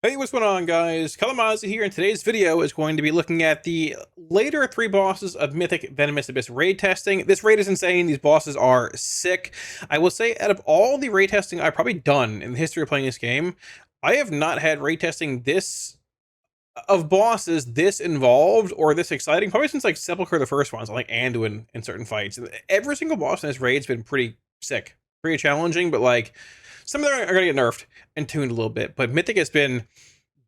Hey, what's going on, guys? Kalamazi here, and today's video is going to be looking at the later three bosses of Mythic Venomous Abyss raid testing. This raid is insane. These bosses are sick. I will say, out of all the raid testing I've probably done in the history of playing this game, I have not had raid testing this of bosses this involved or this exciting probably since like Sepulchre the first ones, like Anduin in certain fights. And every single boss in this raid's been pretty sick, pretty challenging, but like some of them are gonna get nerfed and tuned a little bit. But Mythic has been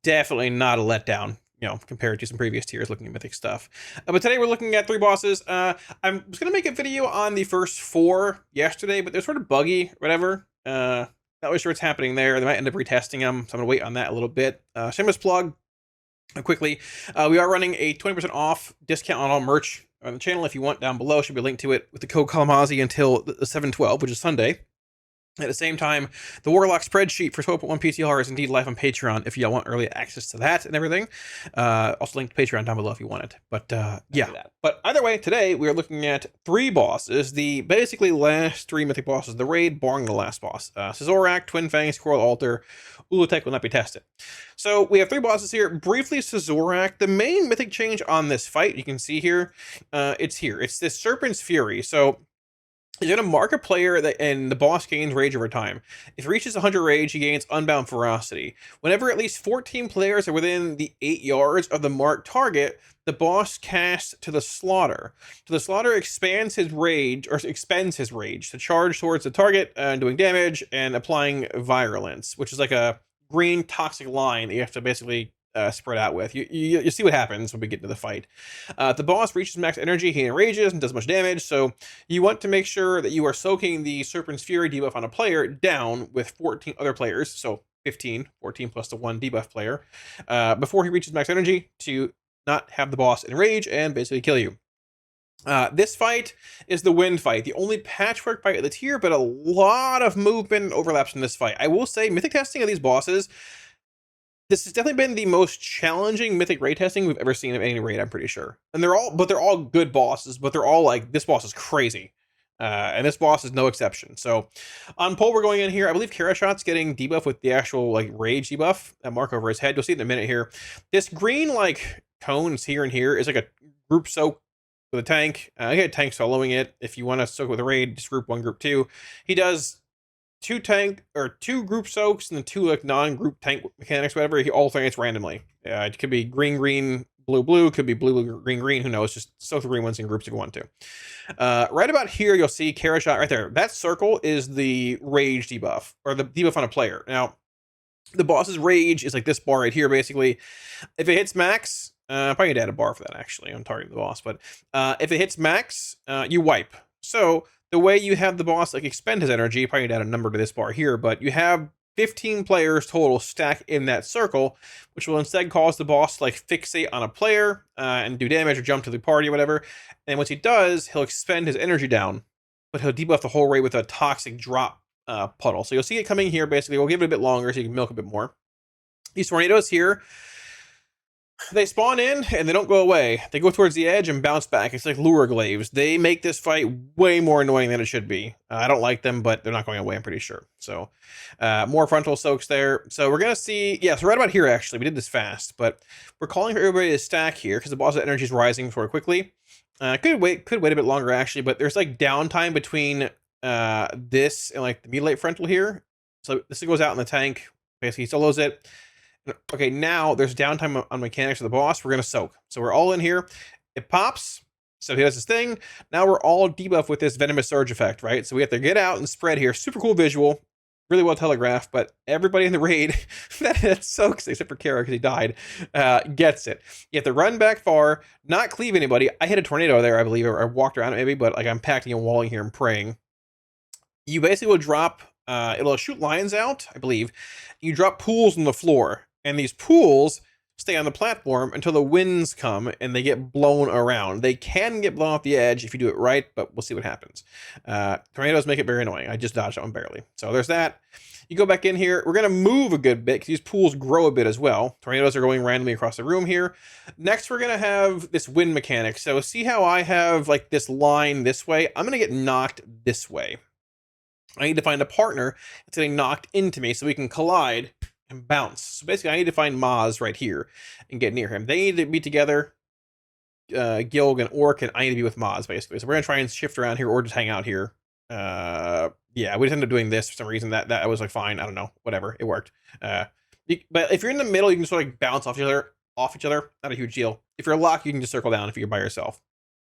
definitely not a letdown, compared to some previous tiers looking at Mythic stuff. But today we're looking at three bosses. I was gonna make a video on the first four yesterday, but they're sort of buggy, whatever. Not really sure what's happening there. They might end up retesting them, so I'm gonna wait on that a little bit. Shameless plug. Quickly, we are running a 20% off discount on all merch on the channel. If you want, down below should be a link to it with the code Kalamazi until the 7/12, which is Sunday. At the same time, the Warlock spreadsheet for 12.1 PTR is indeed live on Patreon if y'all want early access to that and everything. Also linked to Patreon down below if you want it. But yeah. But either way, today we are looking at three bosses, the basically last three Mythic bosses of the raid, barring the last boss. Sszorak, Twin Fangs, Coiled Altar, Ulutek will not be tested. So we have three bosses here. Briefly, Sszorak, the main Mythic change on this fight, you can see here, it's here. It's this Serpent's Fury. So he's going to mark a player and the boss gains rage over time. If he reaches 100 rage, he gains unbound ferocity. Whenever at least 14 players are within the 8 yards of the marked target, the boss casts to the slaughter. So the slaughter expands his rage, or expends his rage, to charge towards the target and doing damage and applying virulence, which is like a green toxic line that you have to basically spread out with. You see what happens when we get into the fight. If the boss reaches max energy, he enrages and does much damage, so you want to make sure that you are soaking the Serpent's Fury debuff on a player down with 14 other players, so 15, 14 plus the one debuff player, before he reaches max energy to not have the boss enrage and basically kill you. This fight is the wind fight, the only patchwork fight of the tier, but a lot of movement overlaps in this fight. I will say, Mythic testing of these bosses, this has definitely been the most challenging Mythic raid testing we've ever seen of any raid, I'm pretty sure. And they're all good bosses, but they're all like, this boss is crazy. And this boss is no exception. So on Pull, we're going in here. I believe Karashot's getting debuff with the actual like rage debuff, that mark over his head. You'll see it in a minute here. This green like cones here and here is like a group soak with a tank. I get tanks following it. If you want to soak with a raid, just group one, group two. He does two group soaks and the two like non-group tank mechanics, whatever. He alternates randomly. It could be green, green, blue, blue. Could be blue, green, green. Who knows? Just soak the green ones in groups if you want to. Right about here, you'll see Karashot right there. That circle is the rage debuff, or the debuff on a player. Now, the boss's rage is like this bar right here, basically. If it hits max, probably need to add a bar for that actually. I'm targeting the boss, but if it hits max, you wipe. So the way you have the boss like expend his energy, you probably need to add a number to this bar here, but you have 15 players total stack in that circle, which will instead cause the boss to like fixate on a player and do damage or jump to the party or whatever. And once he does, he'll expend his energy down, but he'll debuff the whole raid with a toxic drop puddle. So you'll see it coming here. Basically, we'll give it a bit longer so you can milk a bit more. These tornadoes here, they spawn in and they don't go away. They go towards the edge and bounce back. It's like lure glaives. They make this fight way more annoying than it should be. I don't like them, but they're not going away, I'm pretty sure. So more frontal soaks there. So we're going to see, yeah, so right about here, actually, we did this fast, but we're calling for everybody to stack here because the boss energy is rising sort of quickly. Could wait a bit longer, actually, but there's like downtime between this and like the mutilate frontal here. So this goes out in the tank, basically solos it. Okay, now there's downtime on mechanics of the boss. We're going to soak. So we're all in here. It pops. So he does his thing. Now we're all debuffed with this Venomous Surge effect, right? So we have to get out and spread here. Super cool visual. Really well telegraphed, but everybody in the raid that soaks, except for Kara because he died, gets it. You have to run back far, not cleave anybody. I hit a tornado there, I believe, or I walked around it maybe, but like I'm packing and walling here and praying. You basically will drop, it'll shoot lions out, I believe. You drop pools on the floor. And these pools stay on the platform until the winds come and they get blown around. They can get blown off the edge if you do it right, but we'll see what happens. Tornadoes make it very annoying. I just dodged that one barely. So there's that. You go back in here. We're going to move a good bit because these pools grow a bit as well. Tornadoes are going randomly across the room here. Next, we're going to have this wind mechanic. So see how I have like this line this way? I'm going to get knocked this way. I need to find a partner that's getting knocked into me so we can collide and bounce. So basically, I need to find Maz right here and get near him. They need to be together, Gilg and Orc, and I need to be with Maz, basically. So we're going to try and shift around here or just hang out here. Yeah, we just ended up doing this for some reason. That was like fine. I don't know. Whatever. It worked. But if you're in the middle, you can sort of like bounce off each other. Not a huge deal. If you're a lock, you can just circle down if you're by yourself.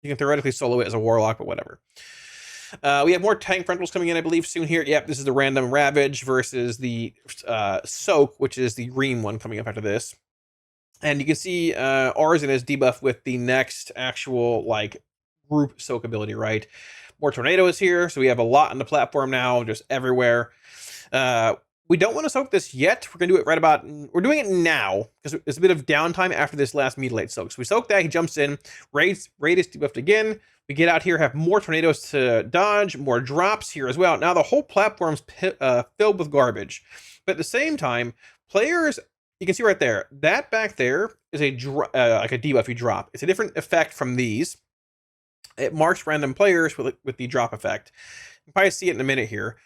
You can theoretically solo it as a Warlock, but whatever. We have more tank frontals coming in, I believe, soon here. Yep, this is the random Ravage versus the Soak, which is the green one coming up after this. And you can see Arzen is debuffed with the next actual like group Soak ability, right? More tornadoes here, so we have a lot on the platform now, just everywhere. We don't want to soak this yet. We're going to do it right about... We're doing it now, because there's a bit of downtime after this last Mutilate soak. So we soak that, he jumps in, Raid is debuffed again. We get out here, have more tornadoes to dodge, more drops here as well. Now the whole platform's filled with garbage. But at the same time, players... You can see right there, that back there is a like a debuff you drop. It's a different effect from these. It marks random players with the drop effect. You can probably see it in a minute here.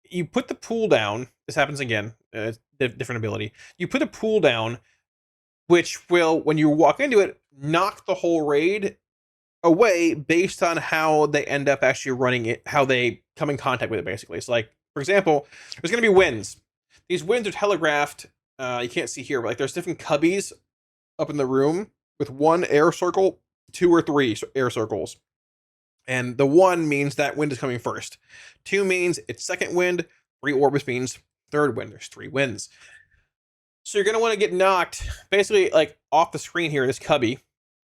You put the pool down. This happens again. Different ability. You put a pool down, which will, when you walk into it, knock the whole raid away based on how they end up actually running it, how they come in contact with it, basically. So, like, for example, there's going to be winds. These winds are telegraphed. You can't see here, but like there's different cubbies up in the room with 1 air circle, 2 or 3 air circles. And the 1 means that wind is coming first. 2 means it's second wind. 3 orbis means third wind. There's 3 winds. So you're going to want to get knocked basically like off the screen here, this cubby.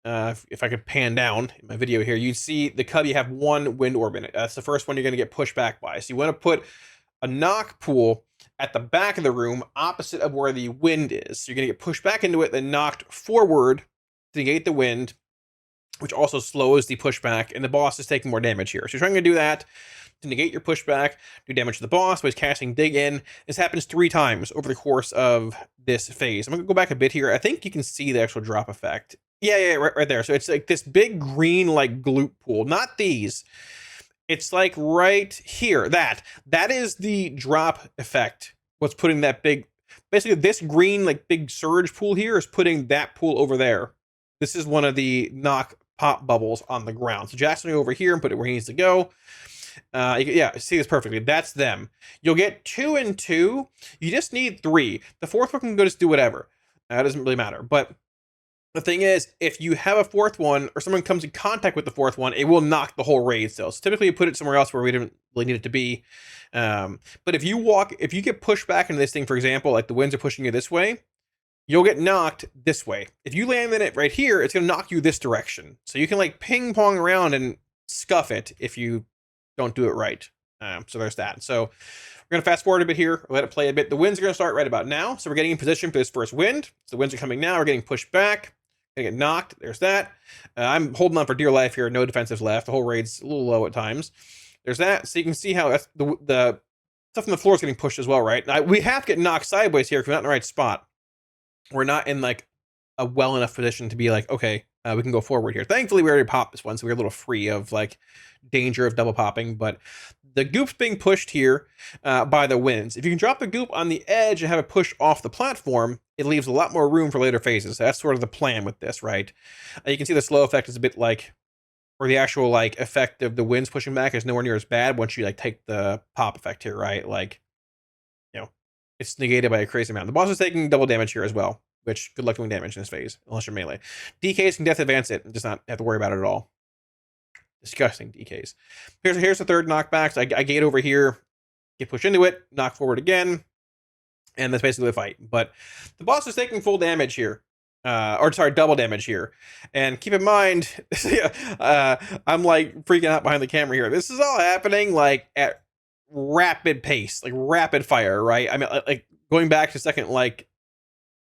If I could pan down in my video here, you'd see the cubby have 1 wind orb in it. That's the first one you're going to get pushed back by. So you want to put a knock pool at the back of the room, opposite of where the wind is. So you're going to get pushed back into it, then knocked forward to negate the wind, which also slows the pushback, and the boss is taking more damage here. So you're trying to do that to negate your pushback, do damage to the boss by casting Dig In. This happens 3 times over the course of this phase. I'm going to go back a bit here. I think you can see the actual drop effect. Yeah, right there. So it's like this big green, like, gloop pool. Not these. It's like right here. That is the drop effect. What's putting that big... Basically, this green, like, big surge pool here is putting that pool over there. This is one of the knock pop bubbles on the ground. So Jackson over here and put it where he needs to go. Yeah, see this perfectly. That's them. You'll get 2 and 2. You just need 3. The 4th one can go just do whatever. That doesn't really matter. But the thing is, if you have a 4th one or someone comes in contact with the 4th one, it will knock the whole raid still. So typically you put it somewhere else where we didn't really need it to be. But if you get pushed back into this thing, for example, like the winds are pushing you this way, you'll get knocked this way. If you land in it right here, it's going to knock you this direction. So you can like ping pong around and scuff it if you don't do it right. So there's that. So we're going to fast forward a bit here, let it play a bit. The winds are going to start right about now. So we're getting in position for this first wind. So the winds are coming now. We're getting pushed back. Gonna get knocked. There's that. I'm holding on for dear life here. No defensives left. The whole raid's a little low at times. There's that. So you can see how that's the stuff on the floor is getting pushed as well, right? Now, we have to get knocked sideways here because we're not in the right spot. We're not in like a well enough position to be like, okay, we can go forward here. Thankfully, we already popped this one, so we're a little free of like danger of double popping. But the goop's being pushed here by the winds. If you can drop the goop on the edge and have it push off the platform, it leaves a lot more room for later phases. So that's sort of the plan with this, right? You can see the slow effect is a bit like, or the actual like effect of the winds pushing back is nowhere near as bad once you like take the pop effect here, right? Like, you know, it's negated by a crazy amount. The boss is taking double damage here as well, which good luck doing damage in this phase, unless you're melee. DKs can death advance it and just not have to worry about it at all. Disgusting DKs. Here's the third knockback. So I gate over here, get pushed into it, knock forward again, and that's basically the fight. But the boss is taking full damage here. Double damage here. And keep in mind, I'm like freaking out behind the camera here. This is all happening like at rapid pace, like rapid fire, right? I mean, like going back to second, like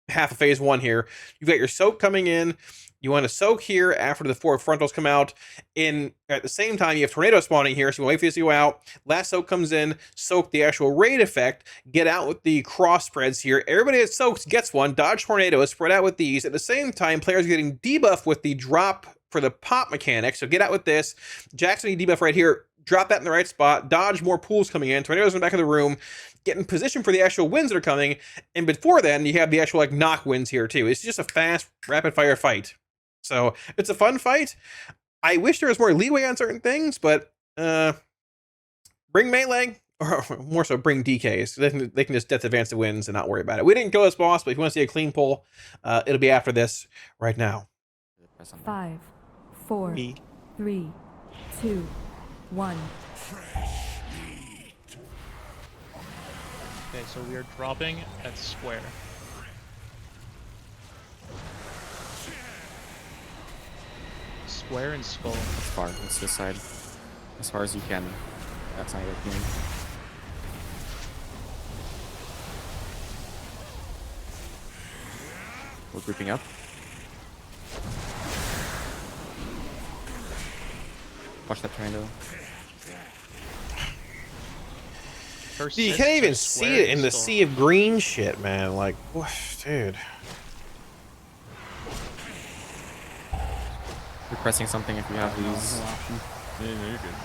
half of phase 1 here, you've got your soak coming in. You want to soak here after the 4 frontals come out. At the same time, you have tornado spawning here, so you wait for this to go out. Last soak comes in, soak the actual raid effect, get out with the cross spreads here. Everybody that soaks gets one, dodge tornadoes, spread out with these. At the same time, players are getting debuff with the drop for the pop mechanic, so get out with this. Jackson debuff right here, drop that in the right spot, dodge more pools coming in, tornadoes in the back of the room, get in position for the actual winds that are coming, and before then, you have the actual like knock winds here too. It's just a fast, rapid-fire fight. So it's a fun fight. I wish there was more leeway on certain things, but bring melee, or more so bring DKs. They can just death advance the wins and not worry about it. We didn't kill this boss, but if you want to see a clean pull, it'll be after this right now. 5, 4, 3, 2, 1. Okay, so we are dropping at square. Square and skull. As far as this side, as far as you can. That's not working. We're grouping up. Watch that tornado. You can't even see it in the sea of green shit, man. Like, dude. You're pressing something if you have these. Yeah, you're good.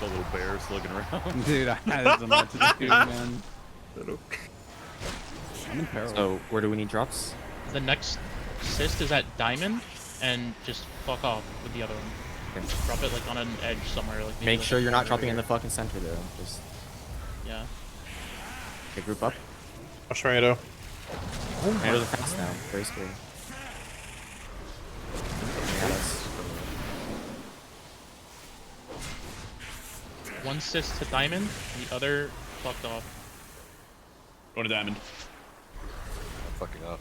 The little bear's looking around. Dude, I had so much to do, man. I'm in peril. So, where do we need drops? The next assist is at diamond, and just fuck off with the other one. Okay. Just drop it like on an edge somewhere. Like Make sure you're not dropping in the fucking center though. Just yeah. okay, group up. Tornado. Tornadoes are fast now. Very scary. One assist to diamond, the other fucked off. Going to diamond. Fucking off.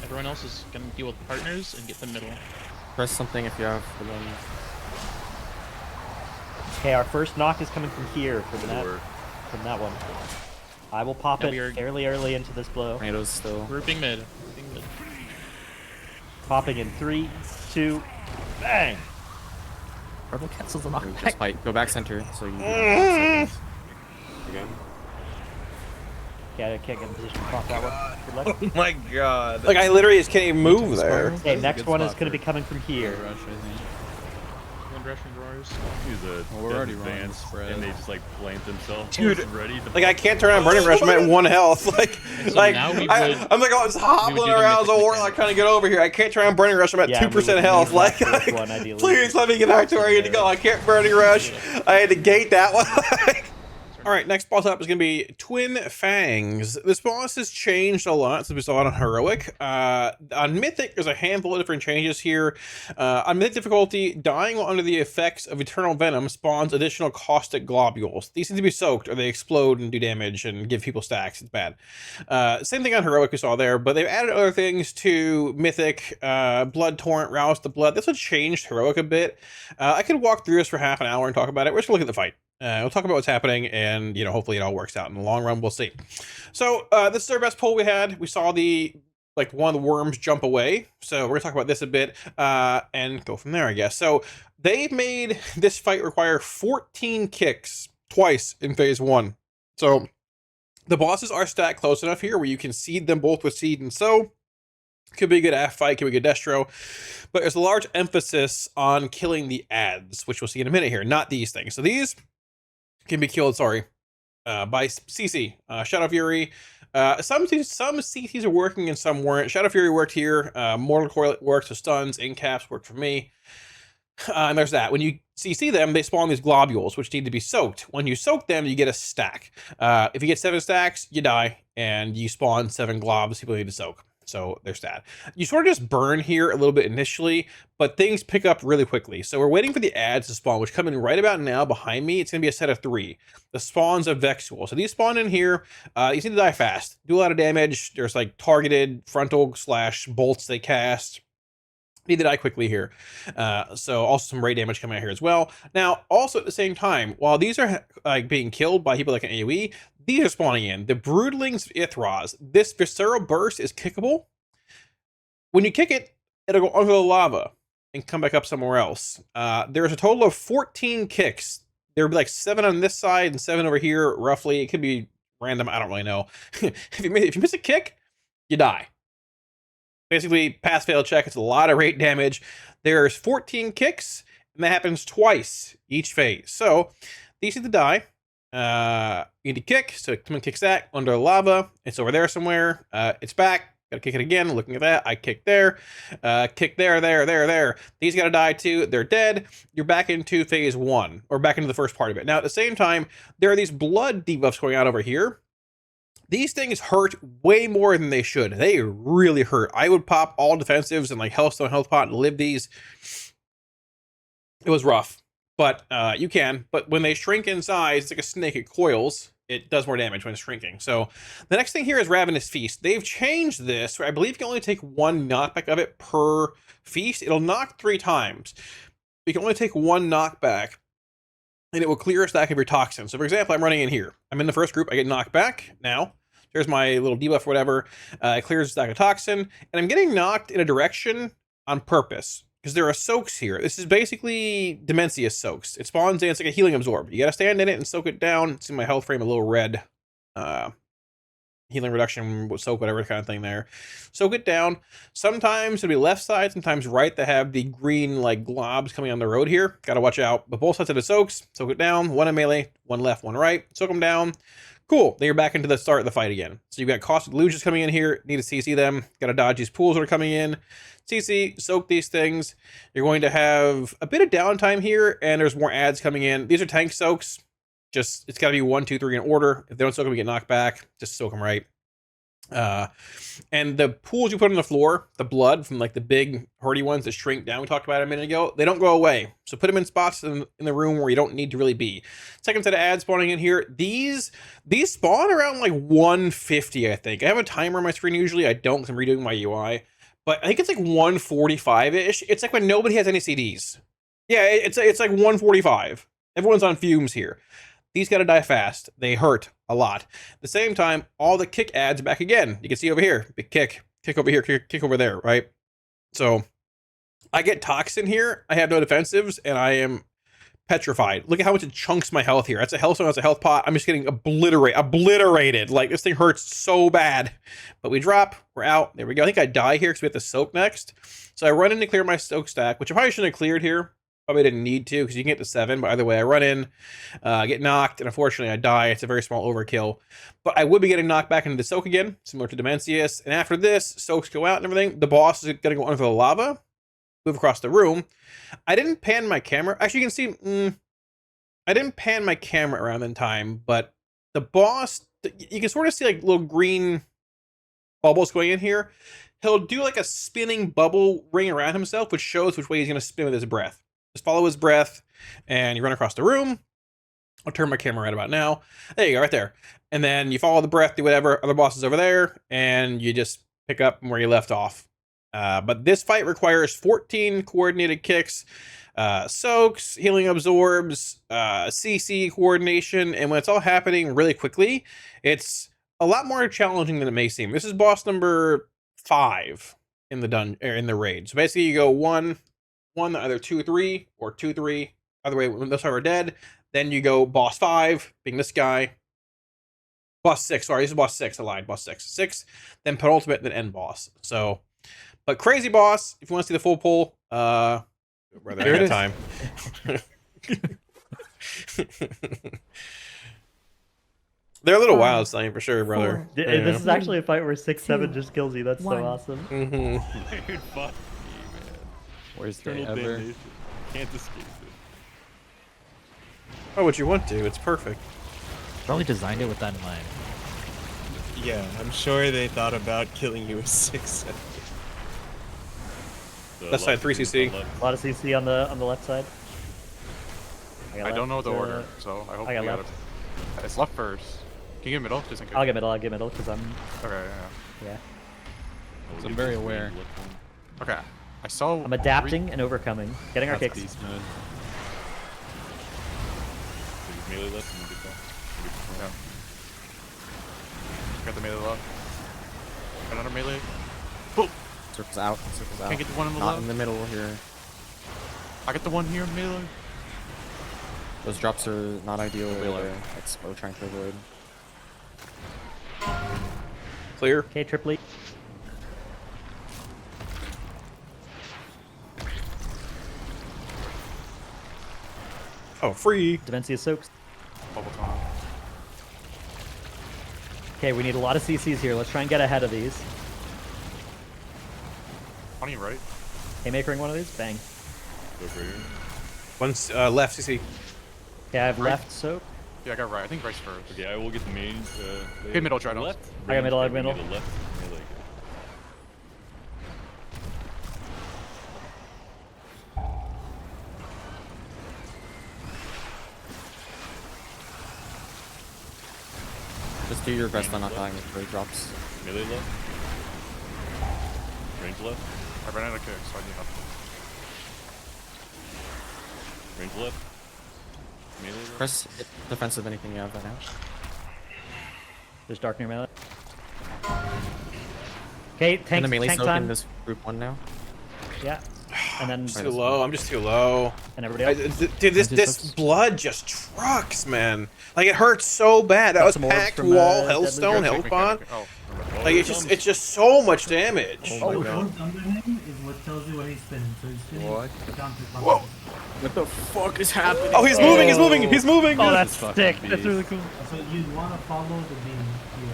Everyone else is gonna deal with partners and get the middle. Press something if you have the one. Okay, our first knock is coming from here, from that one. I will pop Yeah, it fairly early into this blow. Tornadoes still. Grouping mid. Grouping mid. Popping in 3, 2, bang! Rebel cancels the knockback. Just fight. Go back center so you can again. Okay, I can't get in position to pop that one. Good luck. Oh my god. Like, I literally just can't even move there. Okay, next one is going to be coming from here. Rush, I think. One Russian drawers. He's a Well, we're already running advanced, spread. and they just like plant themselves. Dude, ready to like I can't turn on Burning Rush. I'm at 1 health. Like, So now we I'm like, oh, it's hobbling do the around as a mythic Warlock trying to get over here. I can't turn on Burning Rush. I'm at 2% health. Like, one, ideally. please let me get back to where I need to go. I can't Burning Rush. I had to gate that one. All right, next boss up is going to be Twin Fangs. This boss has changed a lot since we saw it on Heroic. On Mythic, there's a handful of different changes here. On Mythic difficulty, dying while under the effects of Eternal Venom spawns additional caustic globules. These need to be soaked or they explode and do damage and give people stacks. It's bad. Same thing on Heroic we saw there, but they've added other things to Mythic. Blood Torrent, Rouse the Blood. This one changed Heroic a bit. I could walk through this for half an hour and talk about it. We're just going to look at the fight. We'll talk about what's happening, and you know, hopefully it all works out in the long run. We'll see. So this is our best pull we had. We saw one of the worms jump away. So we're gonna talk about this a bit and go from there, I guess. So they've made this fight require 14 kicks twice in phase 1. So the bosses are stacked close enough here where you can seed them both with seed and sow. Could be a good AF fight, could be a good destro, but there's a large emphasis on killing the ads, which we'll see in a minute here. Not these things. So these can be killed, by CC. Shadow Fury. Some CCs are working and some weren't. Shadow Fury worked here. Mortal Coil worked, so stuns, incaps worked for me. And there's that. When you CC them, they spawn these globules, which need to be soaked. When you soak them, you get a stack. If you get 7 stacks, you die, and you spawn 7 globs people need to soak. So there's that. You sort of just burn here a little bit initially, but things pick up really quickly. So we're waiting for the ads to spawn, which come in right about now behind me. It's going to be a set of 3. The spawns of Vexual. So these spawn in here. These need to die fast. Do a lot of damage. There's like targeted frontal / bolts they cast. Need to die quickly here. So also some ray damage coming out here as well. Now, also at the same time, while these are like being killed by people like an AoE, these are spawning in. The Broodlings of Ithraz. This Visceral Burst is kickable. When you kick it, it'll go under the lava and come back up somewhere else. There's a total of 14 kicks. There'll be like 7 on this side and 7 over here, roughly. It could be random. I don't really know. If you miss a kick, you die. Basically, pass-fail check. It's a lot of rate damage. There's 14 kicks. And that happens twice each phase. So these need to die. You need to kick, so someone kicks that under the lava. It's over there somewhere. It's back. Gotta kick it again. Looking at that, I kick there. Kick there. These gotta die too. They're dead. You're back into phase 1, or back into the first part of it. Now, at the same time, there are these blood debuffs going on over here. These things hurt way more than they should. They really hurt. I would pop all defensives and like Healthstone, Health Pot, and live these. It was rough, but you can. But when they shrink in size, it's like a snake. It coils. It does more damage when it's shrinking. So the next thing here is Ravenous Feast. They've changed this. I believe you can only take 1 knockback of it per feast. It'll knock 3 times. You can only take 1 knockback, and it will clear a stack of your toxins. So for example, I'm running in here. I'm in the first group. I get knocked back now. There's my little debuff or whatever. It clears a stack of toxin, and I'm getting knocked in a direction on purpose because there are soaks here. This is basically Demencia soaks. It spawns in, it's like a healing absorb. You gotta stand in it and soak it down. See my health frame a little red. Healing reduction, soak, whatever kind of thing there. Soak it down. Sometimes it'll be left side, sometimes right. They have the green like globs coming on the road here. Gotta watch out. But both sides of the soaks, soak it down. 1 in melee, 1 left, 1 right. Soak them down. Cool. Then you're back into the start of the fight again. So you've got Caustic Delusions coming in here. Need to CC them. Got to dodge these pools that are coming in. CC, soak these things. You're going to have a bit of downtime here, and there's more ads coming in. These are tank soaks. Just, it's got to be 1, 2, 3 in order. If they don't soak them, you get knocked back. Just soak them right. And the pools you put on the floor, the blood from like the big hurty ones that shrink down, we talked about a minute ago, they don't go away. So put them in spots in the room where you don't need to really be. Second set of ads spawning in here. These spawn around like 150, I think. I have a timer on my screen usually. I don't because I'm redoing my UI. But I think it's like 145-ish. It's like when nobody has any CDs. Yeah, it's like 145. Everyone's on fumes here. These got to die fast. They hurt a lot. At the same time, all the kick ads back again. You can see over here, big kick over here, kick over there, right? So I get toxin here. I have no defensives, and I am petrified. Look at how much it chunks my health here. That's a healthstone, that's a health pot. I'm just getting obliterated. Like, this thing hurts so bad. But we drop, we're out. There we go. I think I die here because we have to soak next. So I run in to clear my soak stack, which I probably shouldn't have cleared here. Probably didn't need to because you can get to 7, but either way, I run in, get knocked, and unfortunately I die. It's a very small overkill. But I would be getting knocked back into the soak again, similar to Demencius. And after this, soaks go out and everything. The boss is going to go under the lava, move across the room. I didn't pan my camera. Actually, you can see, I didn't pan my camera around in time, but the boss, you can sort of see like little green bubbles going in here. He'll do like a spinning bubble ring around himself, which shows which way he's going to spin with his breath. Just follow his breath, and you run across the room. I'll turn my camera right about now. There you go, right there. And then you follow the breath, do whatever. Other bosses over there, and you just pick up where you left off. But this fight requires 14 coordinated kicks, soaks, healing absorbs, CC coordination, and when it's all happening really quickly, it's a lot more challenging than it may seem. This is boss number 5 in the raid. So basically, you go 1, either 2, 3, or 2, 3. Either way, when those 5 are dead, then you go boss 5, being this guy. Boss 6, sorry, this is boss 6, I lied, boss 6. 6, then penultimate, then end boss. So, but crazy boss, if you want to see the full pull, brother, Here it is. time. They're a little wild, Sonny, for sure, brother. This is actually a fight where 6-7 2, just kills you. That's 1. so awesome. Dude, fuck me, Where's the man. Eternal ever? damnation. Can't escape it. Oh, what you want to? It's perfect. Probably designed it with that in mind. Yeah, I'm sure they thought about killing you with 6. Left side, 3cc. A lot of CC on the left side. I don't know the order, so I hope I got we got left. it. It's left first. Can you get middle? Just in case. I'll get middle because I'm Okay, yeah. So I'm very aware. Okay. I saw. I'm adapting and overcoming, getting our That's kicks. beast mode. So he's melee left and good call. Yeah. Got the melee left. Got another melee. Boom! Circles out. Circles out. Can I get the one on the Not left? in the middle here. I got the one here, melee. Those drops are not ideal. That's what we're trying to avoid. Clear. Okay, triply. Oh, free. Dementia soaks. Bubble time. Okay, we need a lot of CCs here. Let's try and get ahead of these. On you, right? Haymakering one of these. Bang. Go for here. One's left, CC. Okay, I have Right. left soak. Yeah, I got right. I think right's first. Okay, I will get the main. Hey, middle, try to- left. I got middle, I got range, middle. the left melee. Just do your best on not dying before he drops. Melee left. Range left. I ran out of kicks, so I need help. Range left. Melee left. Press hit defensive anything you have right now. There's dark near melee. Okay, And tank, the melee tank soak time. in this group 1 now. Yeah. And then Too low. I'm just too low. and everybody else. Dude, this blood just trucks, man. Like it hurts so bad. That was some orbs packed from, wall, Deadly hellstone, Kick, kick, kick, hellbond. kick. Oh, Like it's just so much damage. Oh my god. Under him is what tells you where he's spinning. So he's spinning What? counter. Whoa. What the fuck is happening? Oh, he's moving. He's moving. He's moving. Oh, that's fucking sick. beast. That's really cool. So you'd want to follow the beam here.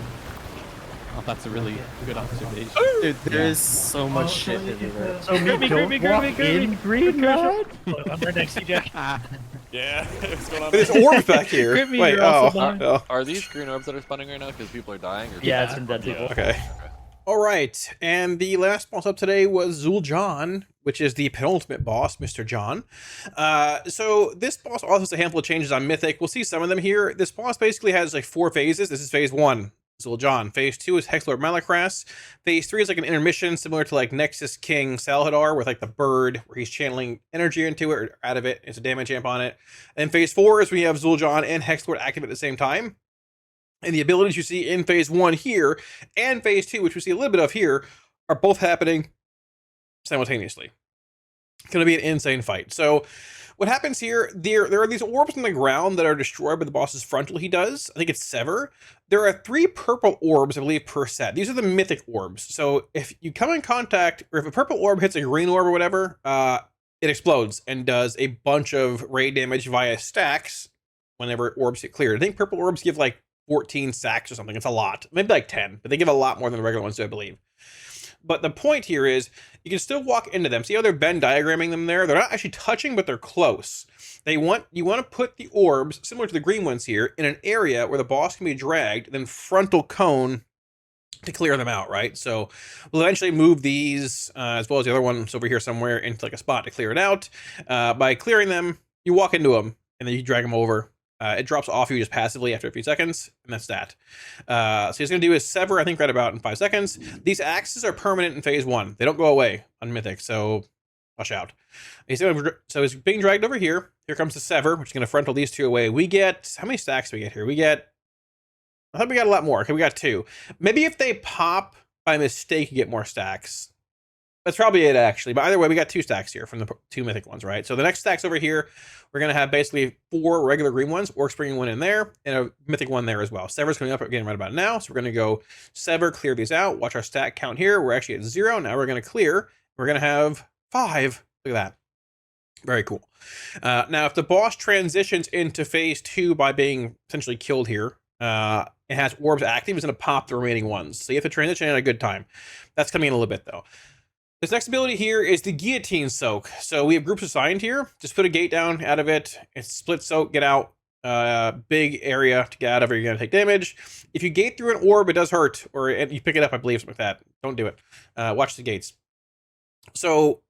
Oh, that's a really good observation. Dude, there is so much shit so you get everywhere. the- So me, don't walk in green mode. I'm right next to you, Jack. Yeah. What's going on? There's orbs back here. Grip me, Wait. you're Oh. also blind. Oh. Are these green orbs that are spawning right now because people are dying? Or Yeah, it's from dead people. Okay. All right, and the last boss up today was Zul'Jan, which is the penultimate boss, Mr. John. So this boss also has a handful of changes on Mythic. We'll see some of them here. This boss basically has like 4 phases. This is phase 1, Zul'Jan. Phase 2 is Hexlord Malakras. Phase 3 is like an intermission similar to like Nexus King Salhadar with like the bird where he's channeling energy into it or out of it. It's a damage amp on it. And phase 4 is we have Zul'Jan and Hexlord active at the same time. And the abilities you see in phase 1 here and phase 2, which we see a little bit of here, are both happening simultaneously. It's going to be an insane fight. So what happens here, there are these orbs on the ground that are destroyed by the boss's frontal he does. I think it's Sever. There are 3 purple orbs, I believe, per set. These are the mythic orbs. So if you come in contact, or if a purple orb hits a green orb or whatever, it explodes and does a bunch of raid damage via stacks whenever orbs get cleared. I think purple orbs give like 14 stacks or something. It's a lot. Maybe like 10, but they give a lot more than the regular ones do, I believe. But the point here is you can still walk into them. See how they're Venn diagramming them there? They're not actually touching, but they're close. You want to put the orbs, similar to the green ones here, in an area where the boss can be dragged, then frontal cone to clear them out, right? So we'll eventually move these, as well as the other ones over here somewhere, into like a spot to clear it out. By clearing them, you walk into them, and then you drag them over. It drops off you just passively after a few seconds, and that's that. So he's going to do his Sever, I think, right about in 5 seconds. These axes are permanent in phase 1. They don't go away on Mythic, so watch out. So he's being dragged over here. Here comes the Sever, which is going to frontal these 2 away. We get, how many stacks do we get here? I thought we got a lot more. Okay, we got 2. Maybe if they pop by mistake, you get more stacks. That's probably it, actually. But either way, we got 2 stacks here from the 2 mythic ones, right? So the next stacks over here, we're going to have basically 4 regular green ones, Orc Spring one in there, and a mythic one there as well. Sever's coming up again right about now, so we're going to go Sever, clear these out. Watch our stack count here. We're actually at 0. Now we're going to clear. We're going to have 5. Look at that. Very cool. Now, if the boss transitions into phase 2 by being essentially killed here, it has orbs active, it's going to pop the remaining ones. So you have to transition at a good time. That's coming in a little bit, though. This next ability here is the Guillotine Soak. So we have groups assigned here. Just put a gate down out of it. It's split soak, get out. Big area to get out of it, you're going to take damage. If you gate through an orb, it does hurt. Or you pick it up, I believe, something like that. Don't do it. Watch the gates. So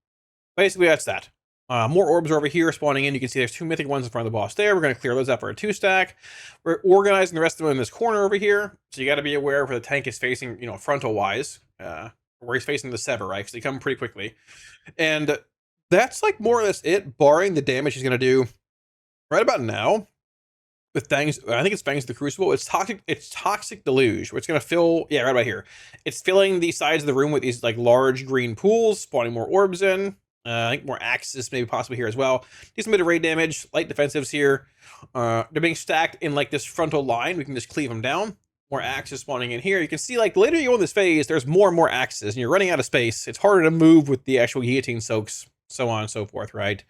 basically that's that. More orbs are over here spawning in. You can see there's 2 mythic ones in front of the boss there. We're going to clear those up for a 2 stack. We're organizing the rest of them in this corner over here. So you got to be aware of where the tank is facing, frontal wise. Where he's facing the Sever, right? Because they come pretty quickly. And that's like more or less it, barring the damage he's going to do right about now with Fangs. I think it's Fangs the Crucible. It's Toxic Deluge, where it's going to fill, right about here. It's filling the sides of the room with these like large green pools, spawning more orbs in. I think more axes maybe possibly here as well. Decent bit of raid damage, light defensives here. They're being stacked in like this frontal line. We can just cleave them down. More axes spawning in here. You can see like the later you go in this phase, there's more and more axes and you're running out of space. It's harder to move with the actual guillotine soaks, so on and so forth, right?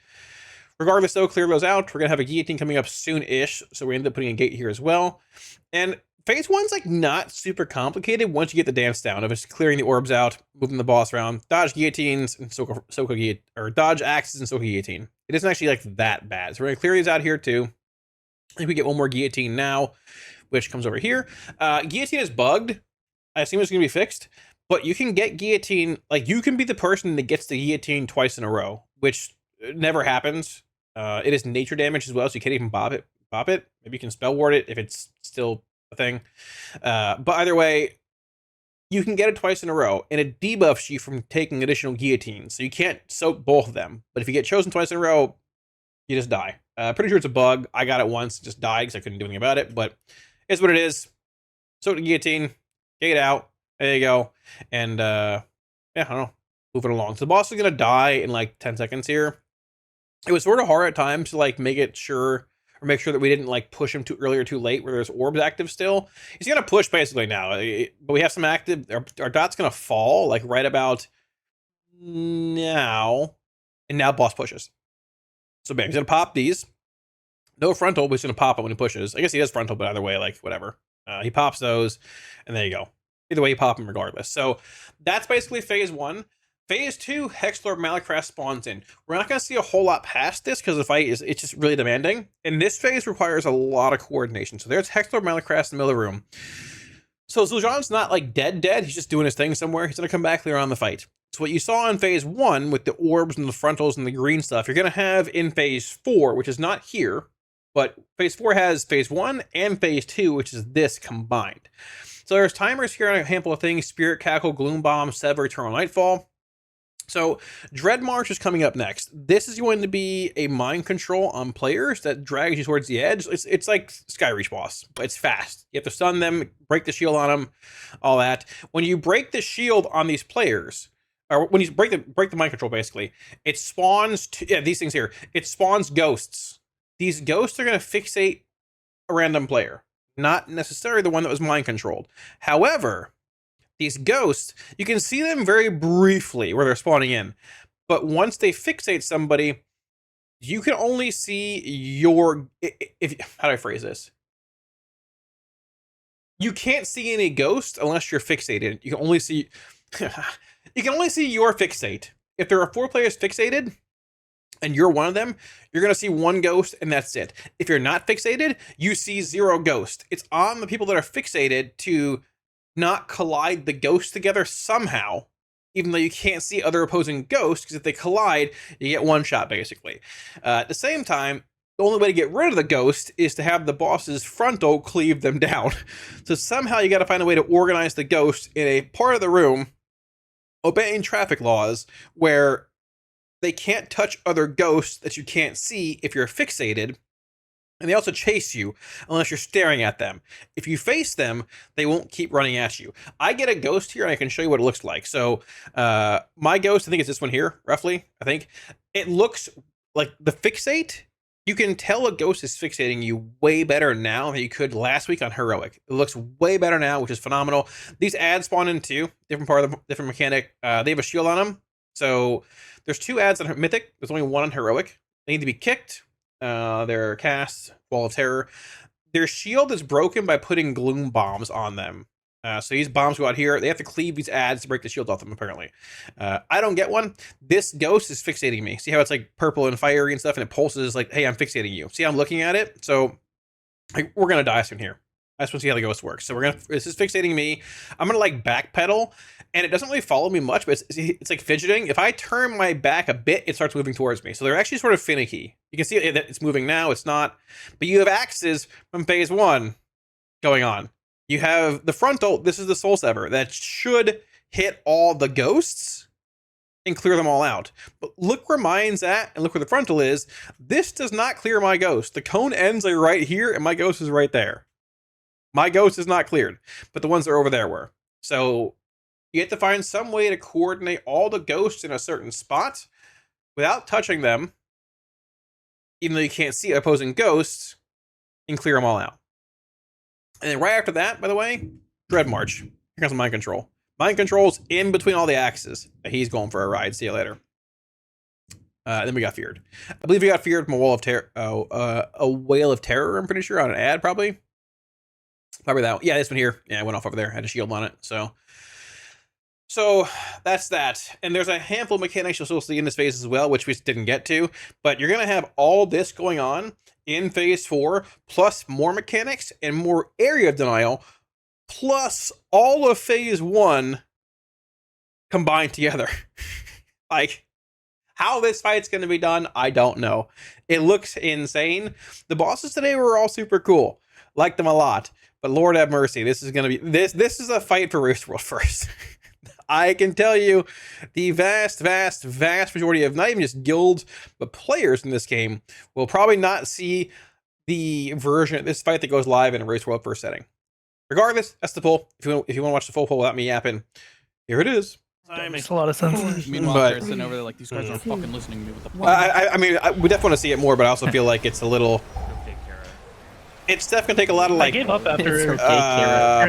Regardless, though, clear those out. We're going to have a guillotine coming up soon-ish, so we end up putting a gate here as well. And phase 1's like not super complicated once you get the dance down of just clearing the orbs out, moving the boss around, dodge guillotines, and dodge axes and Soka guillotine. It isn't actually like that bad. So we're going to clear these out here too. I think we get one more guillotine now, which comes over here. Guillotine is bugged. I assume it's going to be fixed, but you can get guillotine, like you can be the person that gets the guillotine twice in a row, which never happens. It is nature damage as well, so you can't even bop it. Maybe you can spell ward it if it's still a thing. But either way, you can get it twice in a row, and it debuffs you from taking additional guillotines. So you can't soak both of them. But if you get chosen twice in a row, you just die. Pretty sure it's a bug. I got it once, just died because I couldn't do anything about it. But it's what it is. Soak the guillotine, gate out. There you go. And yeah, I don't know. Moving along. So the boss is gonna die in like 10 seconds here. It was sort of hard at times to like make sure that we didn't like push him too early or too late where there's orbs active still. He's gonna push basically now, but we have some active. Our dot's gonna fall like right about now, and now boss pushes. So bam, he's gonna pop these. No frontal, but he's gonna pop it when he pushes. I guess he does frontal, but either way, like whatever. He pops those, and there you go. Either way, you pop them regardless. So that's basically phase 1. Phase 2, Hexlord Malacrast spawns in. We're not going to see a whole lot past this because the fight it's just really demanding. And this phase requires a lot of coordination. So there's Hexlord Malacrast in the middle of the room. So Zul'Jan's not like dead. He's just doing his thing somewhere. He's going to come back later on in the fight. So what you saw in phase 1 with the orbs and the frontals and the green stuff, you're going to have in phase 4, which is not here, but phase 4 has phase 1 and phase 2, which is this combined. So there's timers here on a handful of things: Spirit Cackle, Gloom Bomb, Sever, Eternal Nightfall. So Dread March is coming up next. This is going to be a mind control on players that drags you towards the edge. It's like Skyreach boss, but it's fast. You have to stun them, break the shield on them, all that. When you break the shield on these players, or when you break the mind control, basically, it spawns these things here. It spawns ghosts. These ghosts are going to fixate a random player, not necessarily the one that was mind controlled. However, these ghosts, you can see them very briefly where they're spawning in, but once they fixate somebody, you can only see how do I phrase this? You can't see any ghost unless you're fixated. You can only see your fixate. If there are 4 players fixated and you're one of them, you're going to see 1 ghost and that's it. If you're not fixated, you see 0 ghost. It's on the people that are fixated to not collide the ghosts together somehow, even though you can't see other opposing ghosts, because if they collide, you get 1 shot, basically. At the same time, the only way to get rid of the ghost is to have the boss's frontal cleave them down. So somehow you got to find a way to organize the ghost in a part of the room, obeying traffic laws, where they can't touch other ghosts that you can't see if you're fixated. And they also chase you unless you're staring at them. If you face them, they won't keep running at you. I get a ghost here, and I can show you what it looks like. So my ghost, I think it's this one here, roughly, I think. It looks like the fixate. You can tell a ghost is fixating you way better now than you could last week on Heroic. It looks way better now, which is phenomenal. These ads spawn in too. Different mechanic. They have a shield on them. So there's 2 ads on Mythic. There's only 1 on Heroic. They need to be kicked. Their cast, Wall of Terror. Their shield is broken by putting gloom bombs on them. So these bombs go out here. They have to cleave these ads to break the shield off them, apparently. I don't get one. This ghost is fixating me. See how it's like purple and fiery and stuff, and it pulses like, hey, I'm fixating you. See how I'm looking at it? So we're going to die soon here. I just want to see how the ghost works. So this is fixating me. I'm going to like backpedal, and it doesn't really follow me much, but it's like fidgeting. If I turn my back a bit, it starts moving towards me. So they're actually sort of finicky. You can see that it's moving now. It's not. But you have axes from phase 1 going on. You have the frontal. This is the Soul Sever that should hit all the ghosts and clear them all out. But look where mine's at, and look where the frontal is. This does not clear my ghost. The cone ends like right here, and my ghost is right there. My ghost is not cleared, but the ones that are over there were. So you have to find some way to coordinate all the ghosts in a certain spot without touching them, even though you can't see opposing ghosts, and clear them all out. And then right after that, by the way, Dread March. Here comes Mind Control. Mind Control's in between all the axes. He's going for a ride. See you later. Then we got feared. I believe we got feared from a wall of terror. A whale of terror. I'm pretty sure on an ad, probably that one. Yeah, this one here. Yeah, I went off over there. I had a shield on it. So that's that. And there's a handful of mechanics you'll still see in this phase as well, which we didn't get to. But you're gonna have all this going on in phase 4, plus more mechanics and more area of denial, plus all of phase 1 combined together. Like, how this fight's going to be done, I don't know. It looks insane. The bosses today were all super cool. Liked them a lot. But Lord have mercy, this is going to be... This is a fight for Roost World first. I can tell you, the vast majority of not even just guilds, but players in this game will probably not see the version of this fight that goes live in a Roost World first setting. Regardless, that's the poll. If you want to watch the full poll without me yapping, here it is. That makes a lot of sense. Meanwhile, But- they're sitting over there like, these guys aren't fucking listening to me. What the fuck? I mean, we definitely want to see it more, but I also feel like it's a little... It's definitely gonna take a lot of, like, I gave up after During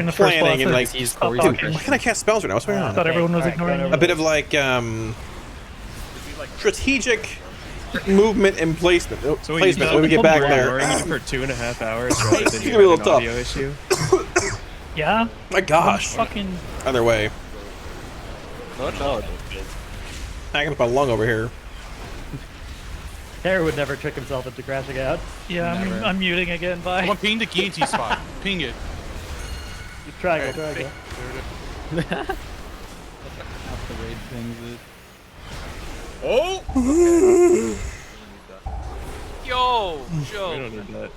the first planning and, boss, like... he's Dude, why can't I cast spells right now? What's going I on? thought everyone was ignoring A you. bit of, like, strategic movement and placement. So Placement when we get back there. Ignoring you for 2.5 hours rather than It's you gonna be a had little an audio issue. Yeah? My gosh. Fucking... Either way. No. Hacking up my lung over here. Terror would never trick himself into crashing out. Yeah, I'm muting again, bye. Come on, ping the guillotine spot. Ping it. Triangle. Half the raid things it. Oh! Yo, We Joe. don't need that.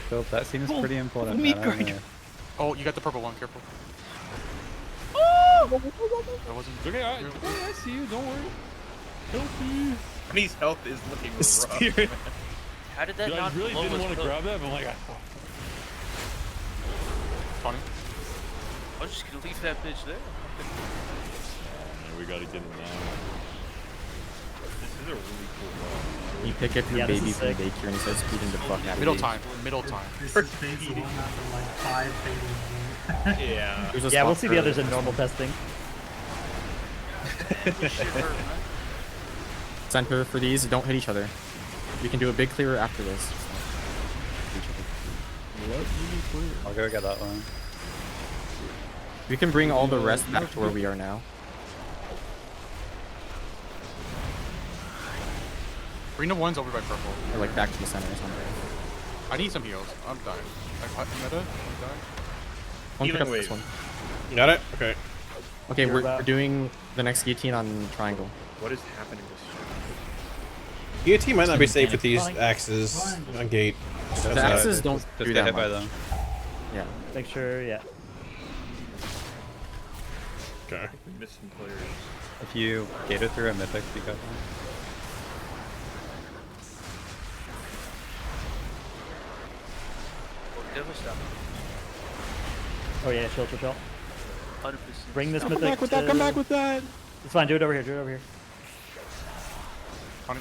So that seems pretty important. meat I don't grinder. know. Oh, you got the purple one. Careful. That wasn't Okay, I see you. Don't worry. Help me. Honey's health is looking rough. Spirit. How did that Dude, I not really blow didn't his want to foot? grab that, but I'm like, Funny. I'm just gonna leave that bitch there. man, we gotta get him now. This is a really cool You pick up your Yeah, this baby is from sick. daycare and he starts beating the fuck out of Middle you. time. Middle time. This is phase 1 after like 5 phases. Yeah. There's a Yeah, we'll spot see the for- others in normal testing. Center for these, don't hit each other. We can do a big clear after this. I'll go get that one. We can bring all the rest back to where we are now. Bring the ones over by purple. Or like back to the center or something. I need some heals. I'm dying. Meta? I'm dying. One pick up this one. You got it? Okay. Okay, You're we're about- doing the next guillotine on triangle. What is happening this EOT might not be safe with these axes on gate. The axes don't Just do get that hit by much. them. Yeah. Make sure, yeah. Okay. Missing players. If you gated through a mythic, you got them. Oh yeah, chill. 100%. Bring this mythic. Come back with that. It's fine. Do it over here. Funny.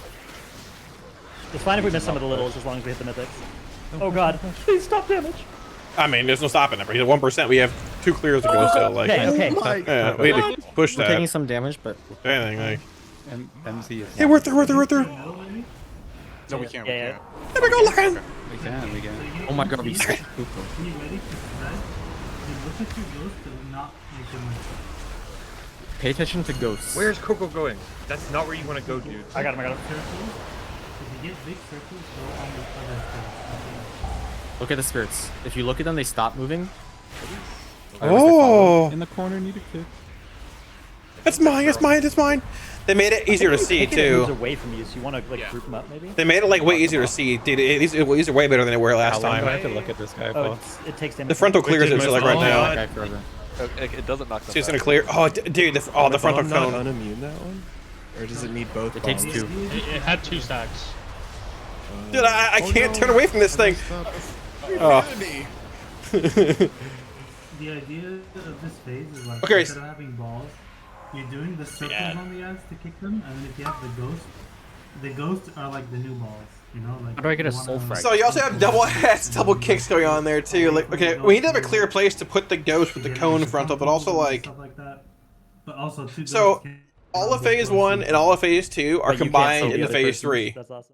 It's fine if we miss some of the littles as long as we hit the mythics. Oh god, please stop damage. I mean, there's no stopping it. He's at 1%. We have 2 clears to go still. Like, Okay. yeah, we had to push We're taking that. some damage, but Anything like. MC is. Hey, we're through. No, we can't. Yeah, We yeah. can't. There we go, looking. We can. oh my god, we suck. When you're ready for that, you look at your ghost to not make them like... Pay attention to ghosts. Where's Coco going? That's not where you want to go, dude. I got him. Circles. If you get big circles, go on the other side. Look at the spirits. If you look at them, they stop moving. Oh, In the corner, need a kick. that's mine. They made it easier to see Taking it moves too. away from you, so you want to like group them up maybe. They made it like way easier to see. Dude, these are way better than they were last How long do I time. have to look at this guy Oh, for? it takes damage. The frontal clears it like right Oh, now. that guy forever. It doesn't knock them See, it's gonna back. clear. Oh, dude, the frontal Bomb not cone. unimmune that one? Or does it need both It takes bombs? 2. It had 2 stacks. Dude, I can't turn away from this thing. Oh. The idea of this phase is like, Okay. instead of having balls, you're doing the circles on the ends to kick them, and then if you have the ghosts are like the new balls, you know? Like, How do I get a you wanna- soul frag? So you also have double hats, double kicks going on there too. Like, okay, we need to have a clear place to put the ghost with the cone frontal, but also like, stuff like that. But also two So- ghosts All of phase 1 and all of phase 2 are But you can't combined kill the into other phase persons. 3. That's awesome.